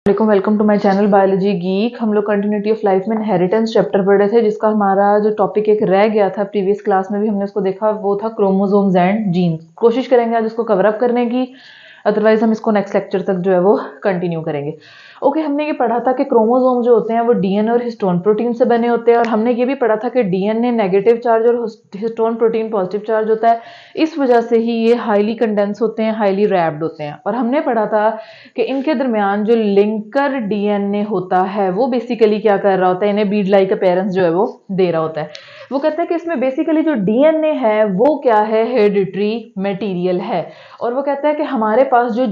Welcome to my channel biology geek. हम लोग continuity of life में इनहेरिटेंस चैप्टर पढ़ रहे थे, जिसका हमारा जो टॉपिक एक रह गया था प्रीवियस क्लास में भी हमने उसको देखा, वो था क्रोमोसोम्स एंड जीन्स। कोशिश करेंगे आज उसको कवर अप करने की, अदरवाइज हम इसको नेक्स्ट लेक्चर तक जो है वो कंटिन्यू करेंगे। ओके, हमने ये पढ़ा था कि क्रोमोसोम जो होते हैं वो डीएनए और हिस्टोन प्रोटीन से बने होते हैं, और हमने ये भी पढ़ा था कि डीएनए नेगेटिव चार्ज और हिस्टोन प्रोटीन पॉजिटिव चार्ज होता है। इस वजह से ही ये हाईली कंडेंस होते हैं, हाईली रैप्ड होते हैं। और हमने पढ़ा था कि इनके दरमियान जो लिंकर डीएनए होता है वो बेसिकली क्या कर रहा होता है, इन्हें बीड लाइक अपीयरेंस जो है वो दे रहा होता है। वो कहता है कि इसमें बेसिकली जो डीएनए है वो क्या है, हेरिडिटरी मटेरियल है। और वो कहता है कि हमारे पास जो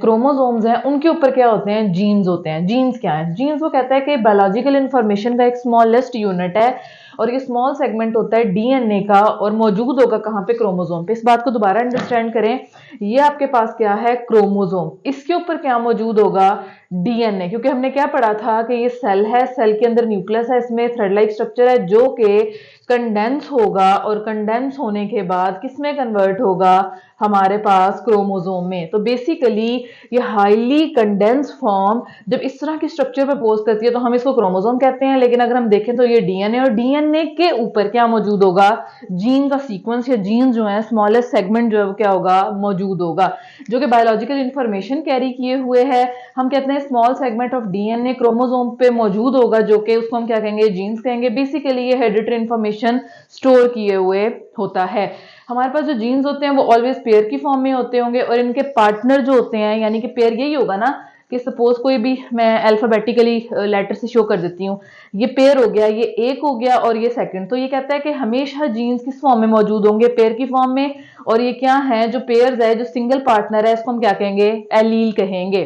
क्रोमोसोम्स हैं उनके ऊपर क्या होते हैं, जीन्स होते हैं। जीन्स क्या है? जीन्स वो कहता है कि बायोलॉजिकल इंफॉर्मेशन का एक स्मॉलेस्ट यूनिट है, और ये स्मॉल सेगमेंट होता है डीएनए का, और मौजूद होगा कहाँ पे, क्रोमोसोम पे। इस बात को दोबारा अंडरस्टैंड करें, ये आपके पास क्या है, क्रोमोसोम, इसके ऊपर क्या मौजूद होगा, डीएनए। क्योंकि हमने क्या पढ़ा था कि ये सेल है, सेल के अंदर न्यूक्लियस है, इसमें थ्रेड लाइक स्ट्रक्चर है जो कि कंडेंस होगा, और कंडेंस होने के बाद किसमें कन्वर्ट होगा, हमारे पास क्रोमोसोम में। तो बेसिकली ये हाईली कंडेंस फॉर्म जब इस तरह की स्ट्रक्चर पे पोज करती है तो हम इसको क्रोमोसोम कहते हैं। लेकिन अगर हम देखें तो ये डीएनए, और डीएनए के ऊपर क्या मौजूद होगा, जीन का सीक्वेंस या जीन जो है, स्मॉलेस्ट सेगमेंट जो है वो क्या होगा, मौजूद होगा, जो कि बायोलॉजिकल इंफॉर्मेशन कैरी किए हुए है। हम कहते हैं small segment of DNA chromosome पे मौजूद होगा, जो कि उसको हम क्या कहेंगे, जीन्स कहेंगे। बेसिकली ये हेरिडिटरी इंफॉर्मेशन स्टोर किए हुए होता है। हमारे पास जो जीन्स होते हैं वो ऑलवेज पेयर की फॉर्म में होते होंगे, और इनके पार्टनर जो होते हैं, यानी कि पेयर यही होगा ना कि सपोज कोई भी मैं अल्फाबेटिकली लेटर से शो कर देती हूँ, ये पेयर हो गया, ये एक हो गया और ये सेकंड। तो ये कहता है कि हमेशा जीन्स किस फॉर्म में मौजूद होंगे, पेयर की फॉर्म में। और ये क्या है, जो पेयर्स है, जो सिंगल पार्टनर है, इसको हम क्या कहेंगे, एलील कहेंगे।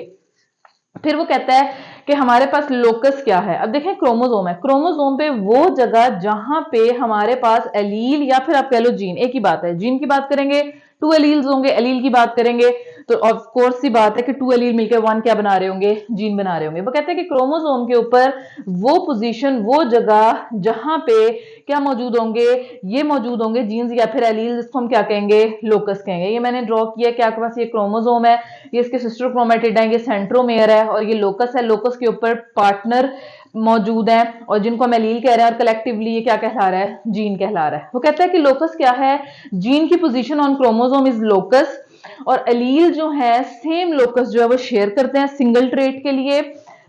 फिर वो कहता है कि हमारे पास लोकस क्या है। अब देखें, क्रोमोसोम है, क्रोमोसोम पे वो जगह जहां पे हमारे पास एलील या फिर आप कह लो जीन, एक ही बात है, जीन की बात करेंगे टू एलील्स होंगे, एलील की बात करेंगे तो ऑफ कोर्स सी बात है कि टू एलील मिलकर वन क्या बना रहे होंगे, जीन बना रहे होंगे। वो कहते हैं कि क्रोमोसोम के ऊपर वो पोजीशन, वो जगह जहां पे क्या मौजूद होंगे, ये मौजूद होंगे जीन्स या फिर एलील, जिसको हम क्या कहेंगे, लोकस कहेंगे। ये मैंने ड्रॉ किया कि आपके पास ये क्रोमोसोम है, ये इसके सिस्टर क्रोमेटिड है, ये सेंट्रोमेयर है, और ये लोकस है। लोकस के ऊपर पार्टनर मौजूद है, और जिनको हम एलील कह रहे हैं, और कलेक्टिवली ये क्या कहला रहा है, जीन कहला रहा है। वो कहता है कि लोकस क्या है, जीन की position on chromosome is locus, और एलील जो है सेम लोकस जो है वो शेयर करते हैं सिंगल ट्रेट के लिए।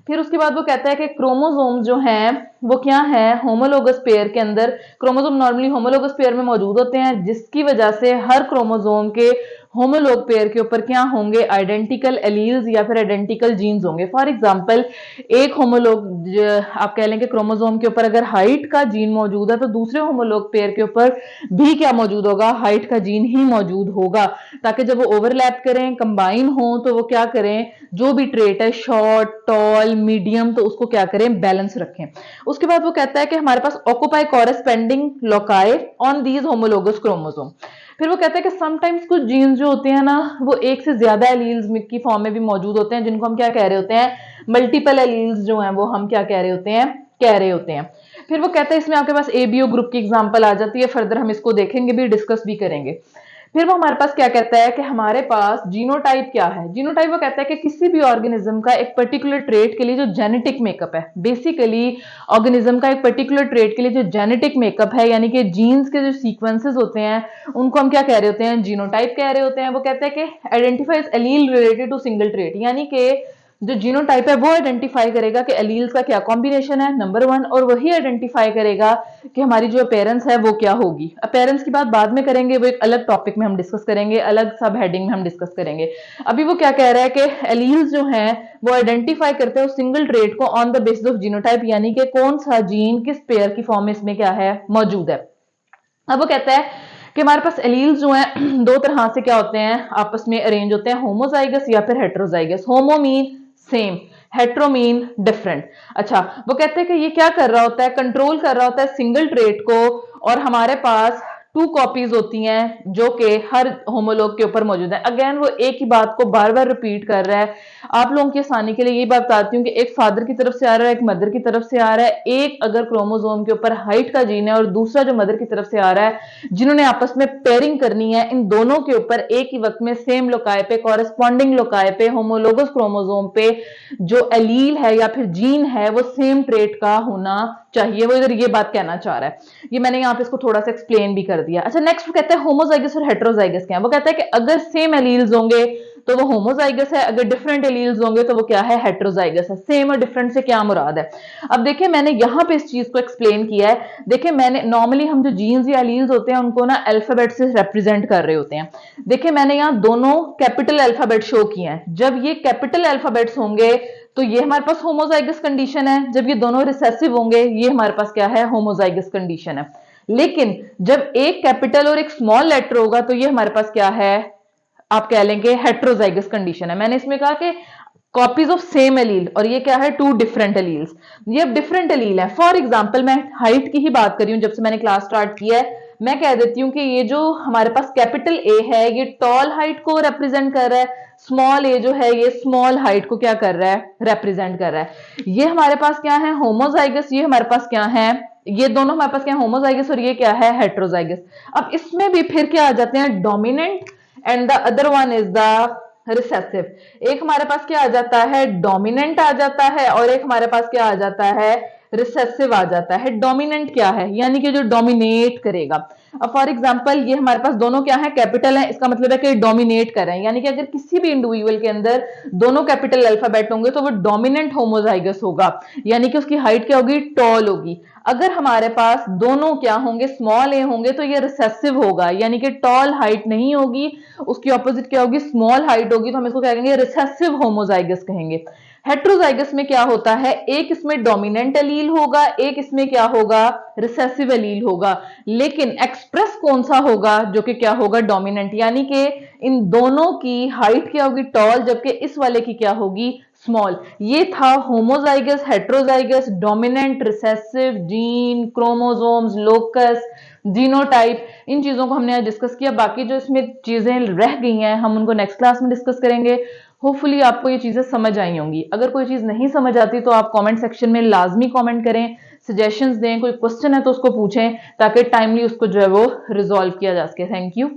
फिर उसके बाद वो कहता है कि क्रोमोसोम जो हैं वो क्या है, होमोलोगस पेयर के अंदर, क्रोमोसोम नॉर्मली होमोलोगस पेयर में मौजूद होते हैं, जिसकी वजह से हर क्रोमोसोम के होमोलोग पेयर के ऊपर क्या होंगे, आइडेंटिकल एलील्स या फिर आइडेंटिकल जीन्स होंगे। फॉर एग्जांपल, एक होमोलोग आप कह लेंगे क्रोमोसोम के ऊपर अगर हाइट का जीन मौजूद है, तो दूसरे होमोलोग पेयर के ऊपर भी क्या मौजूद होगा, हाइट का जीन ही मौजूद होगा, ताकि जब वो ओवरलैप करें, कंबाइन हो, तो वो क्या करें, जो भी ट्रेट है, शॉर्ट, टॉल, मीडियम, तो उसको क्या करें, बैलेंस रखें। उसके बाद वो कहता है कि हमारे पास occupy corresponding loci on these homologous chromosome. फिर वो कहता है कि समटाइम्स कुछ जीन्स जो होते हैं ना, वो एक से ज्यादा एलील्स की फॉर्म में भी मौजूद होते हैं, जिनको हम क्या कह रहे होते हैं, मल्टीपल एलील्स जो हैं वो हम क्या कह रहे होते हैं, कह रहे होते हैं। फिर वो कहता है इसमें आपके पास एबीओ ग्रुप की एग्जांपल आ जाती है, फर्दर हम इसको देखेंगे भी, डिस्कस भी करेंगे। फिर वो हमारे पास क्या कहता है कि हमारे पास जीनोटाइप क्या है। जीनोटाइप वो कहता है कि किसी भी ऑर्गेनिज्म का एक पर्टिकुलर ट्रेट के लिए जो जेनेटिक मेकअप है, बेसिकली ऑर्गेनिज्म का एक पर्टिकुलर ट्रेट के लिए जो जेनेटिक मेकअप है, यानी कि जीन्स के जो सीक्वेंसेस होते हैं, उनको हम क्या कह रहे होते हैं, जीनोटाइप कह रहे होते हैं। वो कहते हैं कि identifies allele related to single trait, यानी कि जो जीनोटाइप है वो आइडेंटिफाई करेगा कि एलील्स का क्या कॉम्बिनेशन है, नंबर वन, और वही आइडेंटिफाई करेगा कि हमारी जो अपेयरेंस है वो क्या होगी। अपेयरेंस की बात बाद में करेंगे, वो एक अलग टॉपिक में हम डिस्कस करेंगे, अलग सब हेडिंग में हम डिस्कस करेंगे। अभी वो क्या कह रहा है कि एलील्स जो हैं वो आइडेंटिफाई करते हैं उस सिंगल ट्रेट को on the basis of genotype, यानी कि कौन सा जीन किस पेयर की फॉर्म में इसमें क्या है, मौजूद है। अब वो कहता है कि हमारे पास एलील्स जो हैं दो तरह से क्या होते हैं, आपस में अरेंज होते हैं, होमोजाइगस या फिर heterozygous. Homo mean same, hetero mean different. अच्छा, वो कहते हैं कि ये क्या कर रहा होता है, कंट्रोल कर रहा होता है सिंगल ट्रेट को, और हमारे पास 2 कॉपीज होती हैं जो कि हर होमोलॉग के ऊपर मौजूद है। अगेन वो एक ही बात को बार बार रिपीट कर रहा है। आप लोगों की आसानी के लिए ये बात बताती हूँ कि एक फादर की तरफ से आ रहा है, एक मदर की तरफ से आ रहा है। एक अगर क्रोमोसोम के ऊपर हाइट का जीन है और दूसरा जो मदर की तरफ से आ रहा है, जिन्होंने आपस में पेयरिंग करनी है, इन दोनों के ऊपर एक ही वक्त में सेम लोकाय पे, कॉरेस्पॉन्डिंग लोकाय पे, होमोलोगस क्रोमोसोम पे जो एलील है या फिर जीन है वो सेम ट्रेट का होना चाहिए। वो इधर ये बात कहना चाह रहा है। ये मैंने यहाँ पे इसको थोड़ा सा एक्सप्लेन भी कर दिया। अच्छा, नेक्स्ट वो कहता है होमोजाइगस और हेट्रोजाइगस क्या है। वो कहता है कि अगर सेम एलील्स होंगे तो वो होमोजाइगस है, अगर डिफरेंट एलील्स होंगे तो वो क्या है, हेट्रोजाइगस है। सेम और डिफरेंट से क्या मुराद है। अब देखिए मैंने यहाँ पे इस चीज को एक्सप्लेन किया है। देखिए मैंने नॉर्मली हम जो जीन्स या एलील्स होते हैं उनको ना अल्फाबेट से रिप्रेजेंट कर रहे होते हैं। देखिए मैंने यहाँ दोनों कैपिटल अल्फाबेट शो किए हैं। जब ये कैपिटल अल्फाबेट्स होंगे तो ये हमारे पास होमोजाइगस कंडीशन है। जब ये दोनों रिसेसिव होंगे ये हमारे पास क्या है, होमोजाइगस कंडीशन है। लेकिन जब एक कैपिटल और एक स्मॉल लेटर होगा तो ये हमारे पास क्या है, आप कह लेंगे हेट्रोजाइगस कंडीशन है। मैंने इसमें कहा कि कॉपीज ऑफ सेम एलील, और ये क्या है, 2 डिफरेंट एलील्स। ये अब डिफरेंट एलील है। फॉर एग्जांपल मैं हाइट की ही बात कर रही हूं, जब से मैंने क्लास स्टार्ट किया है मैं कह देती हूं कि ये जो हमारे पास कैपिटल ए है ये टॉल हाइट को रिप्रेजेंट कर रहा है, स्मॉल ए जो है ये स्मॉल हाइट को क्या कर रहा है, रिप्रेजेंट कर रहा है। ये हमारे पास क्या है, होमोजाइगस। ये हमारे पास क्या है, ये दोनों हमारे पास क्या है, होमोजाइगस, और ये क्या है, हेट्रोजाइगस। अब इसमें भी फिर क्या आ जाते हैं, dominant and the other one is the recessive. एक हमारे पास क्या आ जाता है, डोमिनेंट आ जाता है, और एक हमारे पास क्या आ जाता है, रिसेसिव आ जाता है। डोमिनेंट क्या है, यानी कि जो डोमिनेट करेगा। अब फॉर एग्जांपल ये हमारे पास दोनों क्या है, कैपिटल है, इसका मतलब है कि डोमिनेट कर रहे हैं। यानी कि अगर किसी भी इंडिविजुअल के अंदर दोनों कैपिटल अल्फाबेट होंगे तो वो डोमिनेंट होमोजाइगस होगा, यानी कि उसकी हाइट क्या होगी, टॉल होगी। अगर हमारे पास दोनों क्या होंगे, स्मॉल ए होंगे तो ये रिसेसिव होगा, यानी कि टॉल हाइट नहीं होगी, उसकी ऑपोजिट क्या होगी, स्मॉल हाइट होगी, तो हम इसको क्या कहेंगे, रिसेसिव होमोजाइगस कहेंगे। हेट्रोजाइगस में क्या होता है, एक इसमें डोमिनेंट एलील होगा, एक इसमें क्या होगा, रिसेसिव एलील होगा, लेकिन एक्सप्रेस कौन सा होगा, जो कि क्या होगा, डोमिनेंट। यानी कि इन दोनों की हाइट क्या होगी, टॉल, जबकि इस वाले की क्या होगी, स्मॉल। ये था homozygous, heterozygous, dominant, recessive, gene, chromosomes, locus, genotype. इन चीजों को हमने आज डिस्कस किया। बाकी जो इसमें चीजें रह गई हैं हम उनको नेक्स्ट क्लास में डिस्कस करेंगे। होपफुली आपको ये चीजें समझ आई होंगी। अगर कोई चीज नहीं समझ आती तो आप कमेंट सेक्शन में लाजमी कमेंट करें, सजेशंस दें, कोई क्वेश्चन है तो उसको पूछें ताकि टाइमली उसको जो है वो रिजॉल्व किया जा सके। Thank you.